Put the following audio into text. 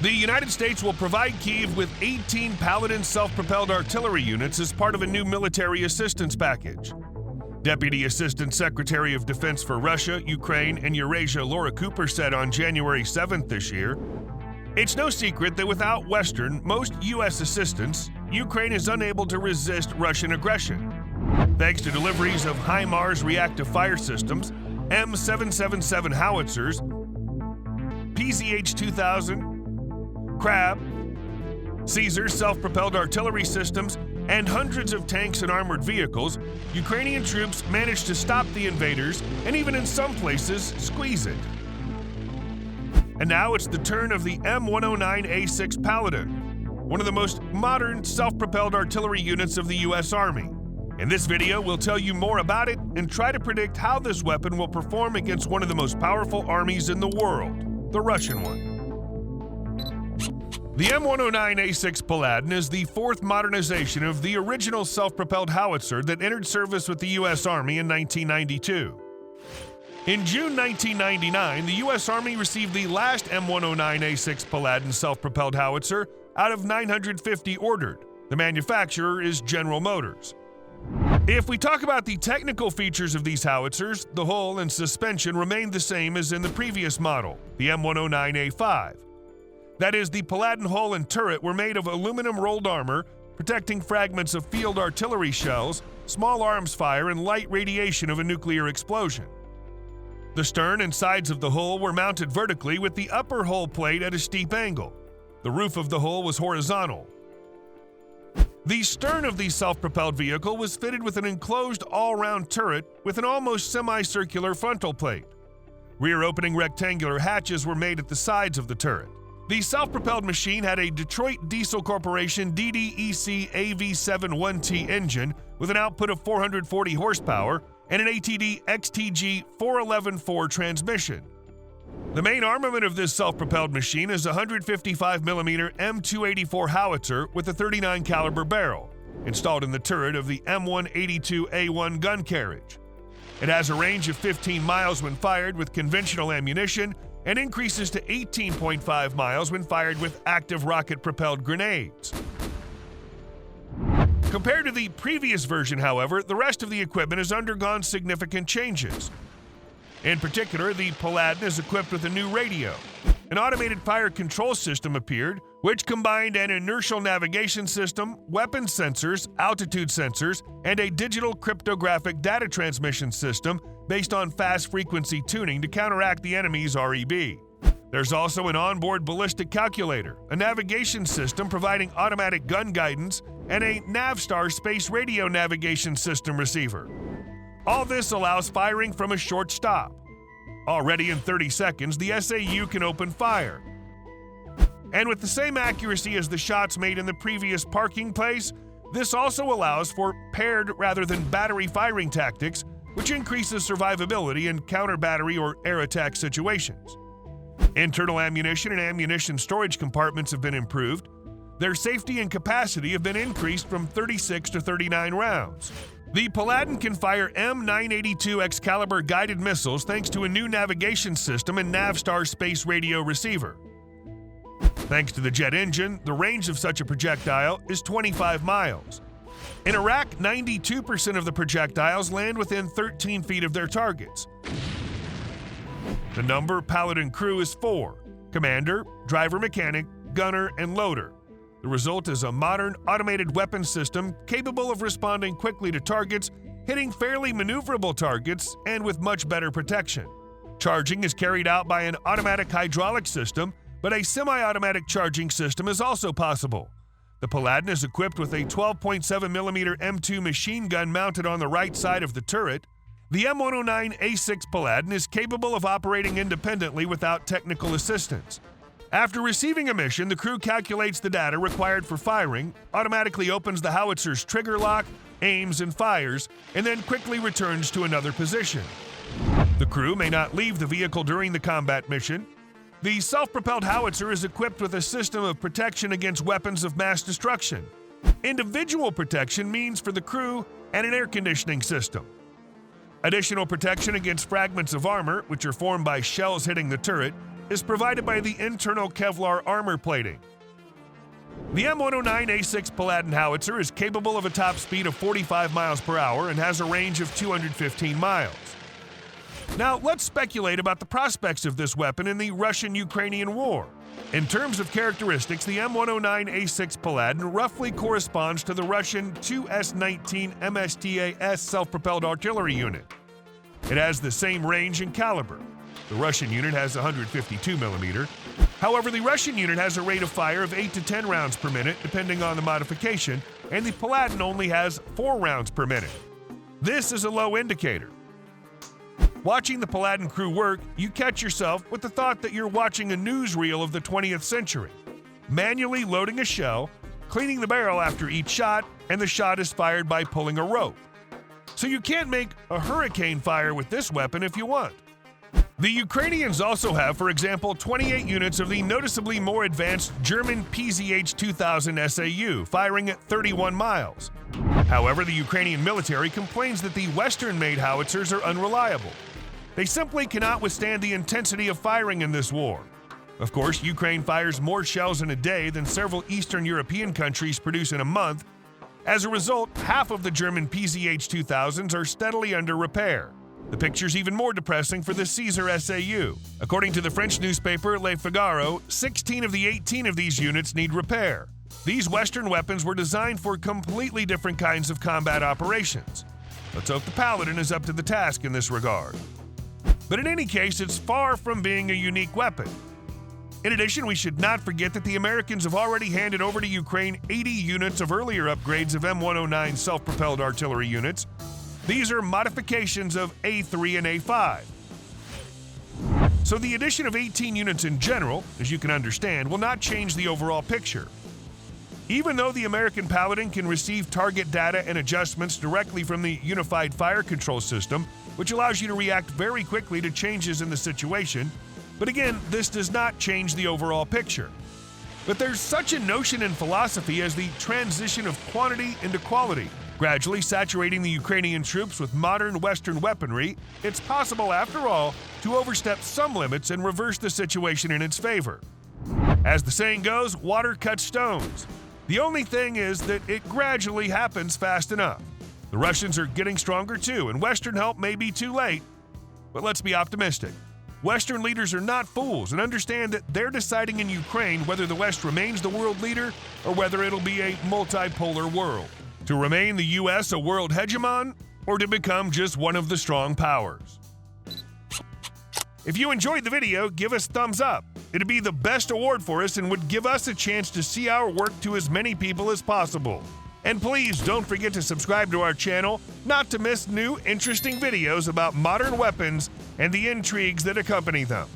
The United States will provide Kyiv with 18 Paladin self-propelled artillery units as part of a new military assistance package. Deputy Assistant Secretary of Defense for Russia, Ukraine, and Eurasia Laura Cooper said on January 7th this year, "It's no secret that without Western, most U.S. assistance, Ukraine is unable to resist Russian aggression. Thanks to deliveries of HIMARS reactive fire systems, M777 howitzers, PZH-2000, Crab, Caesar self-propelled artillery systems, and hundreds of tanks and armored vehicles, Ukrainian troops managed to stop the invaders and even in some places squeeze it." And now it's the turn of the M109A6 Paladin, one of the most modern self-propelled artillery units of the U.S. Army. In this video, we'll tell you more about it and try to predict how this weapon will perform against one of the most powerful armies in the world, the Russian one. The M109A6 Paladin is the fourth modernization of the original self-propelled howitzer that entered service with the U.S. Army in 1992. In June 1999, the U.S. Army received the last M109A6 Paladin self-propelled howitzer out of 950 ordered. The manufacturer is General Motors. If we talk about the technical features of these howitzers, the hull and suspension remained the same as in the previous model, the M109A5. That is, the Paladin hull and turret were made of aluminum rolled armor, protecting fragments of field artillery shells, small arms fire, and light radiation of a nuclear explosion. The stern and sides of the hull were mounted vertically with the upper hull plate at a steep angle. The roof of the hull was horizontal. The stern of the self-propelled vehicle was fitted with an enclosed all-round turret with an almost semicircular frontal plate. Rear opening rectangular hatches were made at the sides of the turret. The self-propelled machine had a Detroit Diesel Corporation DDEC AV71T engine with an output of 440 horsepower and an ATD XTG 411-4 transmission. The main armament of this self-propelled machine is a 155mm M284 howitzer with a 39 caliber barrel, installed in the turret of the M182A1 gun carriage. It has a range of 15 miles when fired with conventional ammunition and increases to 18.5 miles when fired with active rocket-propelled grenades. Compared to the previous version, however, the rest of the equipment has undergone significant changes. In particular, the Paladin is equipped with a new radio. An automated fire control system appeared, which combined an inertial navigation system, weapon sensors, altitude sensors, and a digital cryptographic data transmission system based on fast-frequency tuning to counteract the enemy's REB. There's also an onboard ballistic calculator, a navigation system providing automatic gun guidance, and a Navstar space radio navigation system receiver. All this allows firing from a short stop. Already in 30 seconds, the SAU can open fire. And with the same accuracy as the shots made in the previous parking place, this also allows for paired rather than battery firing tactics, which increases survivability in counter-battery or air attack situations. Internal ammunition and ammunition storage compartments have been improved. Their safety and capacity have been increased from 36 to 39 rounds. The Paladin can fire M982 Excalibur guided missiles thanks to a new navigation system and Navstar space radio receiver. Thanks to the jet engine, the range of such a projectile is 25 miles. In Iraq, 92% of the projectiles land within 13 feet of their targets. The number Paladin crew is 4: commander, driver-mechanic, gunner, and loader. The result is a modern automated weapon system capable of responding quickly to targets, hitting fairly maneuverable targets, and with much better protection. Charging is carried out by an automatic hydraulic system, but a semi-automatic charging system is also possible. The Paladin is equipped with a 12.7mm M2 machine gun mounted on the right side of the turret. The M109A6 Paladin is capable of operating independently without technical assistance. After receiving a mission, the crew calculates the data required for firing, automatically opens the howitzer's trigger lock, aims and fires, and then quickly returns to another position. The crew may not leave the vehicle during the combat mission. The self-propelled howitzer is equipped with a system of protection against weapons of mass destruction. Individual protection means for the crew and an air conditioning system. Additional protection against fragments of armor, which are formed by shells hitting the turret, is provided by the internal Kevlar armor plating. The M109A6 Paladin howitzer is capable of a top speed of 45 miles per hour and has a range of 215 miles. Now, let's speculate about the prospects of this weapon in the Russian-Ukrainian war. In terms of characteristics, the M109A6 Paladin roughly corresponds to the Russian 2S-19 MSTA-S self-propelled artillery unit. It has the same range and caliber. The Russian unit has 152 mm. However, the Russian unit has a rate of fire of 8 to 10 rounds per minute, depending on the modification, and the Paladin only has 4 rounds per minute. This is a low indicator. Watching the Paladin crew work, you catch yourself with the thought that you're watching a newsreel of the 20th century. Manually loading a shell, cleaning the barrel after each shot, and the shot is fired by pulling a rope. So you can't make a hurricane fire with this weapon if you want. The Ukrainians also have, for example, 28 units of the noticeably more advanced German PZH-2000 SAU, firing at 31 miles. However, the Ukrainian military complains that the Western-made howitzers are unreliable. They simply cannot withstand the intensity of firing in this war. Of course, Ukraine fires more shells in a day than several Eastern European countries produce in a month. As a result, half of the German PZH-2000s are steadily under repair. The picture's even more depressing for the Caesar SAU. According to the French newspaper Le Figaro, 16 of the 18 of these units need repair. These Western weapons were designed for completely different kinds of combat operations. Let's hope the Paladin is up to the task in this regard. But in any case, it's far from being a unique weapon. In addition, we should not forget that the Americans have already handed over to Ukraine 80 units of earlier upgrades of M109 self-propelled artillery units. These are modifications of A3 and A5. So the addition of 18 units in general, as you can understand, will not change the overall picture. Even though the American Paladin can receive target data and adjustments directly from the Unified Fire Control System, which allows you to react very quickly to changes in the situation, but again, this does not change the overall picture. But there's such a notion in philosophy as the transition of quantity into quality. Gradually saturating the Ukrainian troops with modern Western weaponry, it's possible, after all, to overstep some limits and reverse the situation in its favor. As the saying goes, water cuts stones. The only thing is that it gradually happens fast enough. The Russians are getting stronger too, and Western help may be too late. But let's be optimistic. Western leaders are not fools and understand that they're deciding in Ukraine whether the West remains the world leader or whether it'll be a multipolar world. To remain the U.S. a world hegemon, or to become just one of the strong powers. If you enjoyed the video, give us a thumbs up. It'd be the best award for us and would give us a chance to see our work to as many people as possible. And please don't forget to subscribe to our channel not to miss new interesting videos about modern weapons and the intrigues that accompany them.